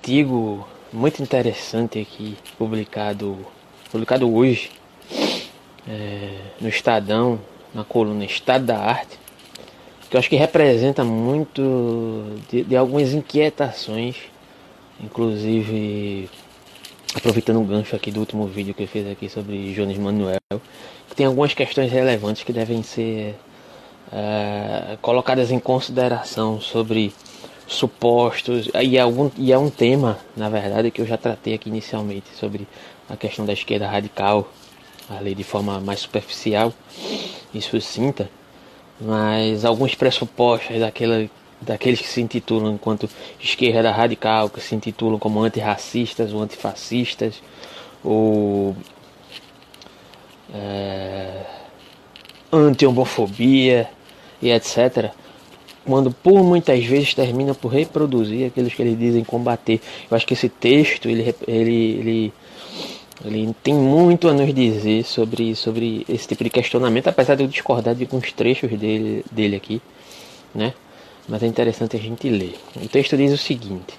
artigo muito interessante aqui, publicado hoje, no Estadão, na coluna Estado da Arte, que eu acho que representa muito de algumas inquietações, inclusive aproveitando o gancho aqui do último vídeo que eu fiz aqui sobre Jones Manuel, que tem algumas questões relevantes que devem ser colocadas em consideração sobre supostos, e é um tema, na verdade, que eu já tratei aqui inicialmente, sobre a questão da esquerda radical, ali de forma mais superficial e sucinta, mas alguns pressupostos daqueles que se intitulam enquanto esquerda radical, que se intitulam como antirracistas ou antifascistas, ou anti-homofobia e etc., quando por muitas vezes termina por reproduzir aqueles que eles dizem combater. Eu acho que esse texto ele tem muito a nos dizer sobre esse tipo de questionamento, apesar de eu discordar de alguns trechos dele aqui, né? Mas é interessante a gente ler. O texto diz o seguinte: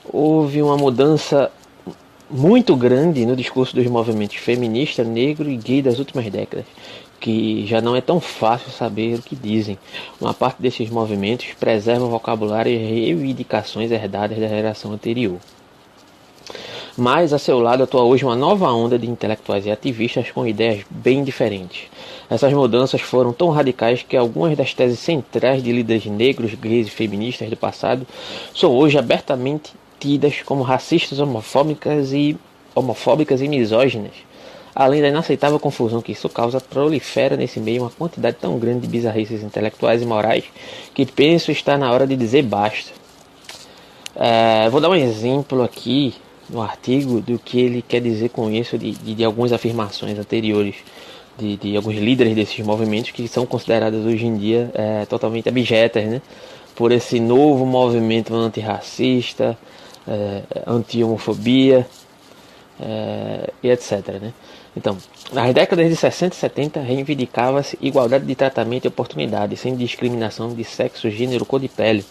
houve uma mudança muito grande no discurso dos movimentos feminista, negro e gay das últimas décadas, que já não é tão fácil saber o que dizem. Uma parte desses movimentos preserva o vocabulário e reivindicações herdadas da geração anterior. Mas a seu lado atua hoje uma nova onda de intelectuais e ativistas com ideias bem diferentes. Essas mudanças foram tão radicais que algumas das teses centrais de líderes negros, gays e feministas do passado são hoje abertamente tidas como racistas, homofóbicas e misóginas. Além da inaceitável confusão que isso causa, prolifera nesse meio uma quantidade tão grande de bizarrices intelectuais e morais que penso estar na hora de dizer basta. Vou dar um exemplo aqui no artigo do que ele quer dizer com isso, de algumas afirmações anteriores de alguns líderes desses movimentos que são consideradas hoje em dia totalmente abjetas, né, por esse novo movimento antirracista, anti-homofobia e etc. Né? Então, nas décadas de 60 e 70 reivindicava-se igualdade de tratamento e oportunidade, sem discriminação de sexo, gênero, cor de pele.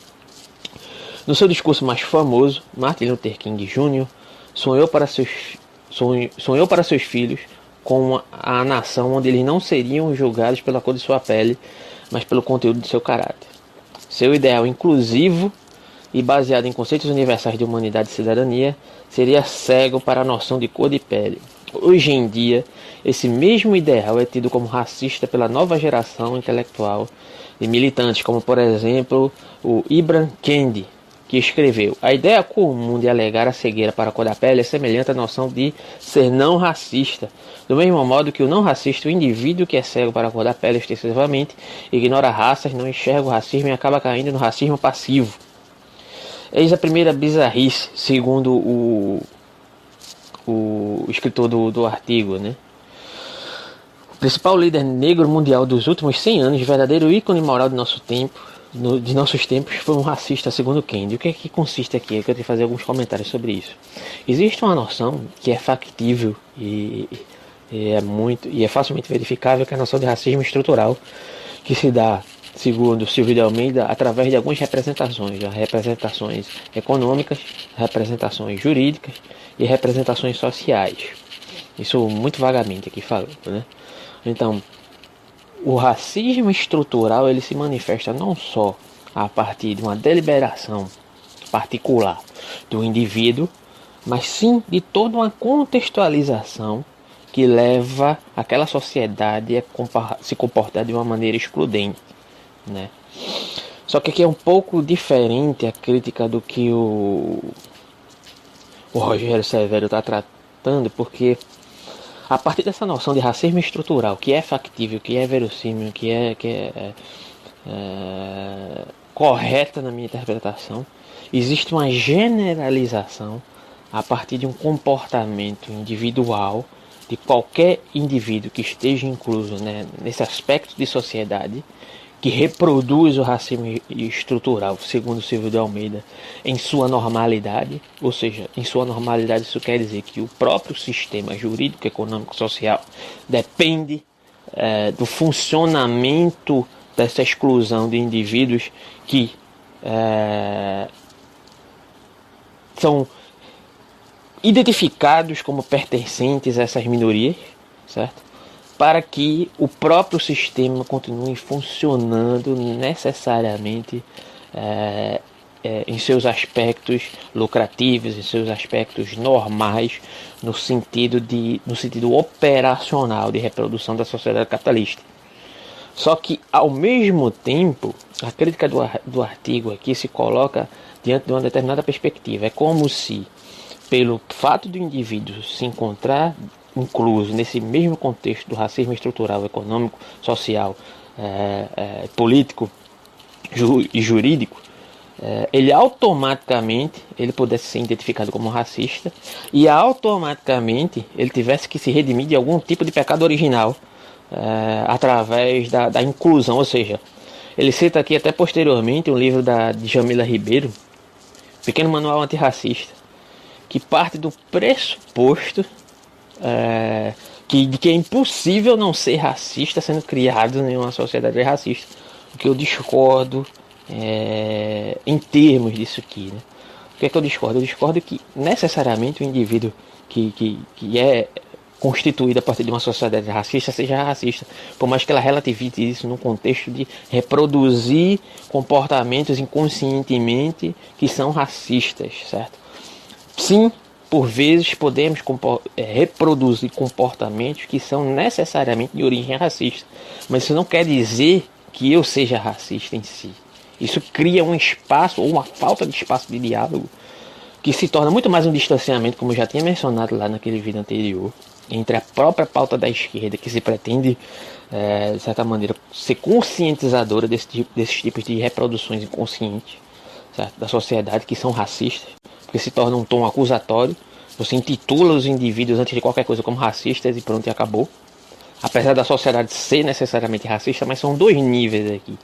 No seu discurso mais famoso, Martin Luther King Jr. sonhou para seus filhos com a nação onde eles não seriam julgados pela cor de sua pele, mas pelo conteúdo de seu caráter. Seu ideal inclusivo e baseado em conceitos universais de humanidade e cidadania seria cego para a noção de cor de pele. Hoje em dia, esse mesmo ideal é tido como racista pela nova geração intelectual de militantes, como por exemplo o Ibram Kendi, que escreveu: a ideia comum de alegar a cegueira para a cor da pele é semelhante à noção de ser não racista. Do mesmo modo que o não racista, o indivíduo que é cego para a cor da pele extensivamente, ignora raças, não enxerga o racismo e acaba caindo no racismo passivo. Eis a primeira bizarrice, segundo o escritor do artigo, né? O principal líder negro mundial dos últimos 100 anos, verdadeiro ícone moral de nosso tempo, de nossos tempos, foi um racista, segundo Kendi. O que é que consiste aqui? Eu quero fazer alguns comentários sobre isso. Existe uma noção que é factível e é facilmente verificável, que é a noção de racismo estrutural, que se dá, segundo Silvio de Almeida, através de algumas representações econômicas, representações jurídicas e representações sociais. Isso muito vagamente aqui falando, né? Então, o racismo estrutural, ele se manifesta não só a partir de uma deliberação particular do indivíduo, mas sim de toda uma contextualização que leva aquela sociedade a se comportar de uma maneira excludente, né? Só que aqui é um pouco diferente a crítica do que o Rogério Severo está tratando, porque a partir dessa noção de racismo estrutural, que é factível, que é verossímil, que é correta na minha interpretação, existe uma generalização a partir de um comportamento individual de qualquer indivíduo que esteja incluso, né, nesse aspecto de sociedade, que reproduz o racismo estrutural, segundo Silvio de Almeida, em sua normalidade. Ou seja, em sua normalidade isso quer dizer que o próprio sistema jurídico, econômico, social depende do funcionamento dessa exclusão de indivíduos que são identificados como pertencentes a essas minorias, certo? Para que o próprio sistema continue funcionando necessariamente em seus aspectos lucrativos, em seus aspectos normais, no sentido operacional de reprodução da sociedade capitalista. Só que, ao mesmo tempo, a crítica do artigo aqui se coloca diante de uma determinada perspectiva. É como se, pelo fato do indivíduo se encontrar incluso nesse mesmo contexto do racismo estrutural, econômico, social, político e jurídico, ele automaticamente pudesse ser identificado como racista e automaticamente ele tivesse que se redimir de algum tipo de pecado original através da inclusão. Ou seja, ele cita aqui até posteriormente um livro de Jamila Ribeiro, Pequeno Manual Antirracista, que parte do pressuposto que é impossível não ser racista sendo criado em uma sociedade racista. O que eu discordo em termos disso aqui, né? O que é que eu discordo? Eu discordo que necessariamente o indivíduo que é constituído a partir de uma sociedade racista seja racista, por mais que ela relativize isso no contexto de reproduzir comportamentos inconscientemente que são racistas, certo? Sim, por vezes podemos reproduzir comportamentos que são necessariamente de origem racista, mas isso não quer dizer que eu seja racista em si. Isso cria um espaço, ou uma falta de espaço de diálogo, que se torna muito mais um distanciamento, como eu já tinha mencionado lá naquele vídeo anterior, entre a própria pauta da esquerda, que se pretende, de certa maneira, ser conscientizadora desses tipos de reproduções inconscientes, certo? Da sociedade, que são racistas, porque se torna um tom acusatório. Você intitula os indivíduos antes de qualquer coisa como racistas e pronto, e acabou. Apesar da sociedade ser necessariamente racista, mas são dois níveis aqui.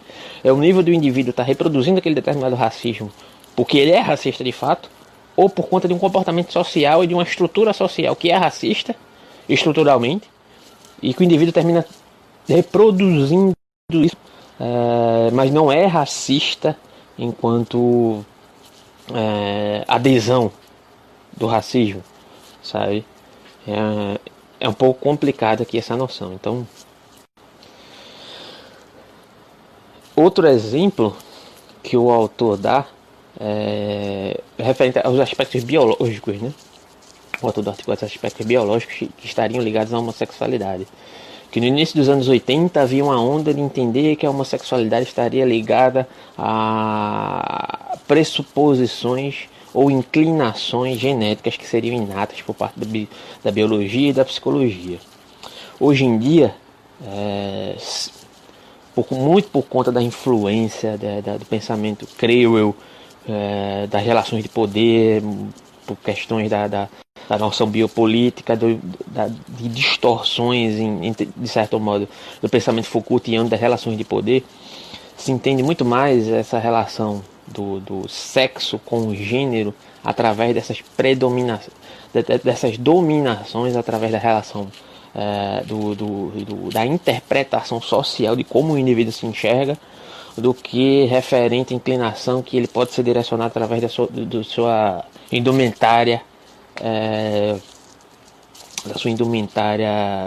É o nível do indivíduo estar reproduzindo aquele determinado racismo porque ele é racista de fato, ou por conta de um comportamento social e de uma estrutura social que é racista estruturalmente, e que o indivíduo termina reproduzindo isso, mas não é racista enquanto adesão do racismo, sabe? É um pouco complicado aqui essa noção. Então, outro exemplo que o autor dá referente aos aspectos biológicos, né? O autor do artigo, aos aspectos biológicos que estariam ligados à homossexualidade. Que no início dos anos 80 havia uma onda de entender que a homossexualidade estaria ligada a pressuposições ou inclinações genéticas que seriam inatas por parte da biologia e da psicologia. Hoje em dia, muito por conta da influência do pensamento, creio eu, das relações de poder, por questões da noção biopolítica, de distorções, de certo modo, do pensamento Foucaultiano das relações de poder, se entende muito mais essa relação do sexo com o gênero através dessas dessas dominações, através da relação da interpretação social de como o indivíduo se enxerga, do que referente à inclinação que ele pode ser direcionado através da sua indumentária,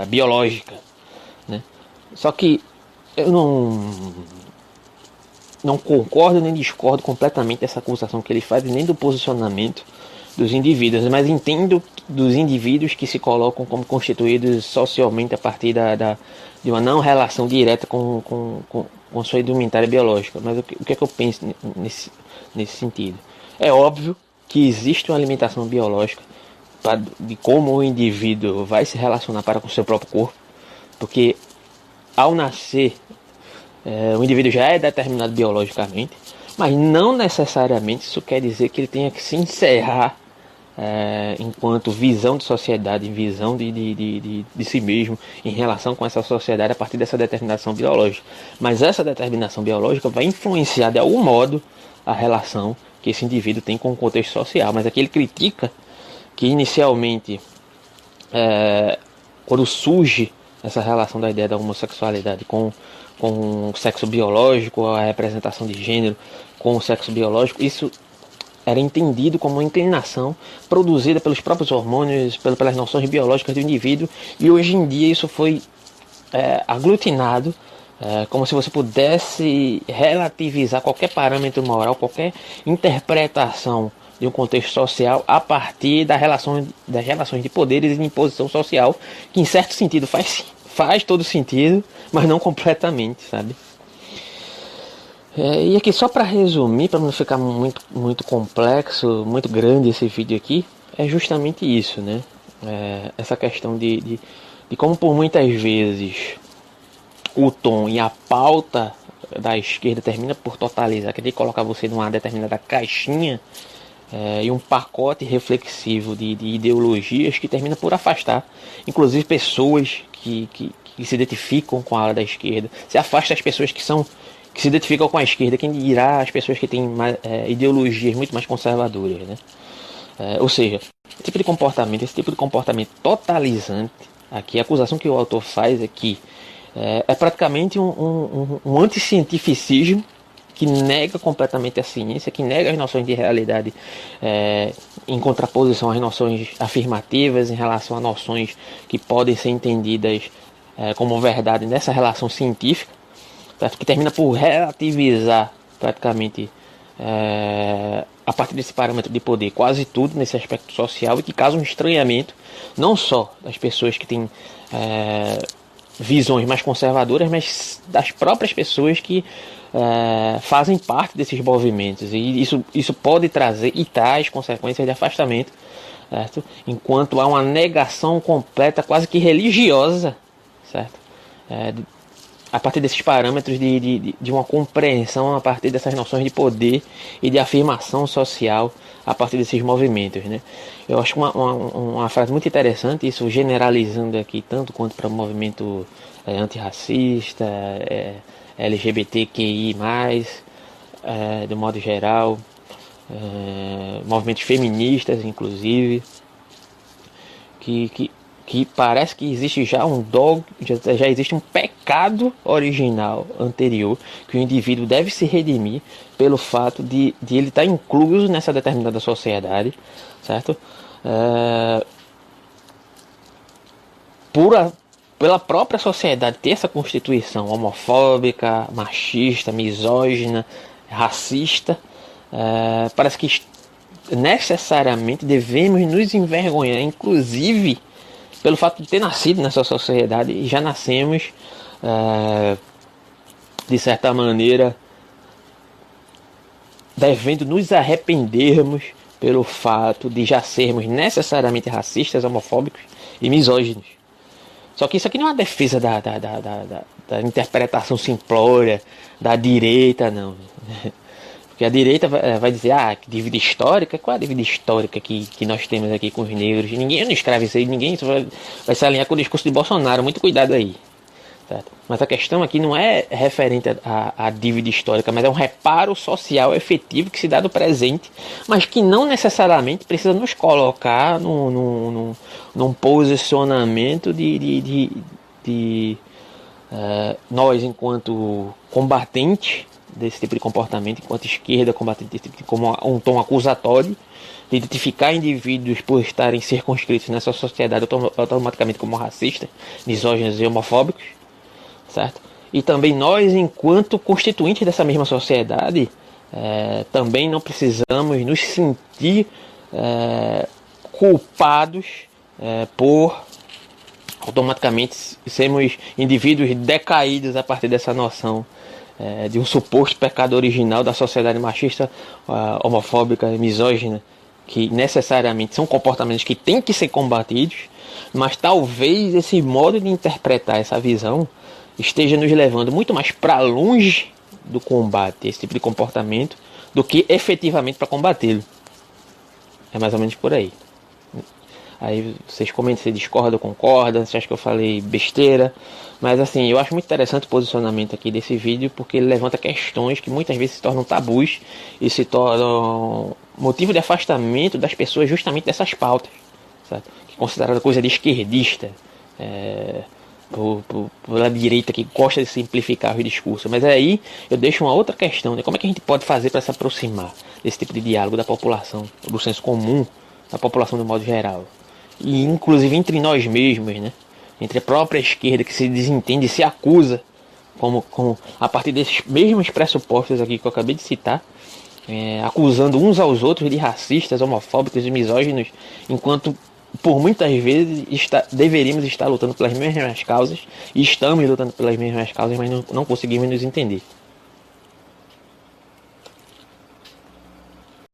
biológica, né? Só que eu não concordo nem discordo completamente dessa acusação que ele faz, nem do posicionamento dos indivíduos, mas entendo dos indivíduos que se colocam como constituídos socialmente a partir de uma não relação direta com sua indumentária biológica. Mas o que é que eu penso nesse sentido? É óbvio que existe uma alimentação biológica de como o indivíduo vai se relacionar para com o seu próprio corpo, porque ao nascer o indivíduo já é determinado biologicamente, mas não necessariamente isso quer dizer que ele tenha que se encerrar enquanto visão de sociedade, visão de si mesmo em relação com essa sociedade a partir dessa determinação biológica. Mas essa determinação biológica vai influenciar de algum modo a relação que esse indivíduo tem com o contexto social. Mas aqui ele critica que inicialmente, quando surge essa relação da ideia da homossexualidade com o sexo biológico, a representação de gênero com o sexo biológico, isso era entendido como uma inclinação produzida pelos próprios hormônios, pelas noções biológicas do indivíduo, e hoje em dia isso foi aglutinado, como se você pudesse relativizar qualquer parâmetro moral, qualquer interpretação de um contexto social a partir das relações de poderes e de imposição social, que em certo sentido faz todo sentido, mas não completamente, sabe? E aqui só para resumir, para não ficar muito complexo, muito grande esse vídeo aqui, é justamente isso, né? Essa questão de como por muitas vezes o tom e a pauta da esquerda termina por totalizar, quer dizer, colocar você numa determinada caixinha e um pacote reflexivo de ideologias que termina por afastar, inclusive pessoas que se identificam com a ala da esquerda, se afasta as pessoas que se identificam com a esquerda, quem dirá as pessoas que têm ideologias muito mais conservadoras, né? Ou seja, esse tipo de comportamento totalizante, aqui a acusação que o autor faz aqui é praticamente um anticientificismo que nega completamente a ciência, que nega as noções de realidade em contraposição às noções afirmativas em relação a noções que podem ser entendidas como verdade nessa relação científica, que termina por relativizar praticamente a partir desse parâmetro de poder quase tudo nesse aspecto social, e que causa um estranhamento não só das pessoas que têm visões mais conservadoras, mas das próprias pessoas que fazem parte desses movimentos, e isso pode trazer e traz consequências de afastamento, certo? Enquanto há uma negação completa, quase que religiosa, certo? A partir desses parâmetros de uma compreensão, a partir dessas noções de poder e de afirmação social a partir desses movimentos, né? Eu acho uma frase muito interessante, isso generalizando aqui tanto quanto para o movimento antirracista, LGBTQI+, do modo geral, movimentos feministas, inclusive, que parece que existe já já existe um pecado original anterior, que o indivíduo deve se redimir pelo fato de ele estar incluso nessa determinada sociedade, certo? Pela própria sociedade ter essa constituição homofóbica, machista, misógina, racista, parece que necessariamente devemos nos envergonhar, inclusive pelo fato de ter nascido nessa sociedade, e já nascemos de certa maneira devendo nos arrependermos pelo fato de já sermos necessariamente racistas, homofóbicos e misóginos. Só que isso aqui não é uma defesa da interpretação simplória da direita, não. Porque a direita vai dizer, que dívida histórica, qual é a dívida histórica que nós temos aqui com os negros? Ninguém não escreve isso aí, ninguém vai se alinhar com o discurso de Bolsonaro, muito cuidado aí. Certo? Mas a questão aqui não é referente à dívida histórica, mas é um reparo social efetivo que se dá do presente, mas que não necessariamente precisa nos colocar num posicionamento de nós, enquanto combatentes desse tipo de comportamento, enquanto esquerda combatente desse tipo como um tom acusatório, de identificar indivíduos por estarem circunscritos nessa sociedade automaticamente como racistas, misóginos e homofóbicos, certo? E também nós, enquanto constituintes dessa mesma sociedade, também não precisamos nos sentir culpados por automaticamente sermos indivíduos decaídos a partir dessa noção de um suposto pecado original da sociedade machista, homofóbica, misógina, que necessariamente são comportamentos que têm que ser combatidos, mas talvez esse modo de interpretar essa visão esteja nos levando muito mais para longe do combate a esse tipo de comportamento do que efetivamente para combatê-lo. É mais ou menos por aí. Aí vocês comentem se discordam ou concordam, se acham que eu falei besteira. Mas assim, eu acho muito interessante o posicionamento aqui desse vídeo, porque ele levanta questões que muitas vezes se tornam tabus e se tornam motivo de afastamento das pessoas justamente dessas pautas, certo? Que é considerada coisa de esquerdista, pela direita que gosta de simplificar o discurso. Mas aí eu deixo uma outra questão, né? Como é que a gente pode fazer para se aproximar desse tipo de diálogo da população, do senso comum, da população do modo geral? E inclusive entre nós mesmos, né? Entre a própria esquerda que se desentende e se acusa, como a partir desses mesmos pressupostos aqui que eu acabei de citar, acusando uns aos outros de racistas, homofóbicos e misóginos, enquanto por muitas vezes deveríamos estar lutando pelas mesmas causas, e estamos lutando pelas mesmas causas, mas não conseguimos nos entender.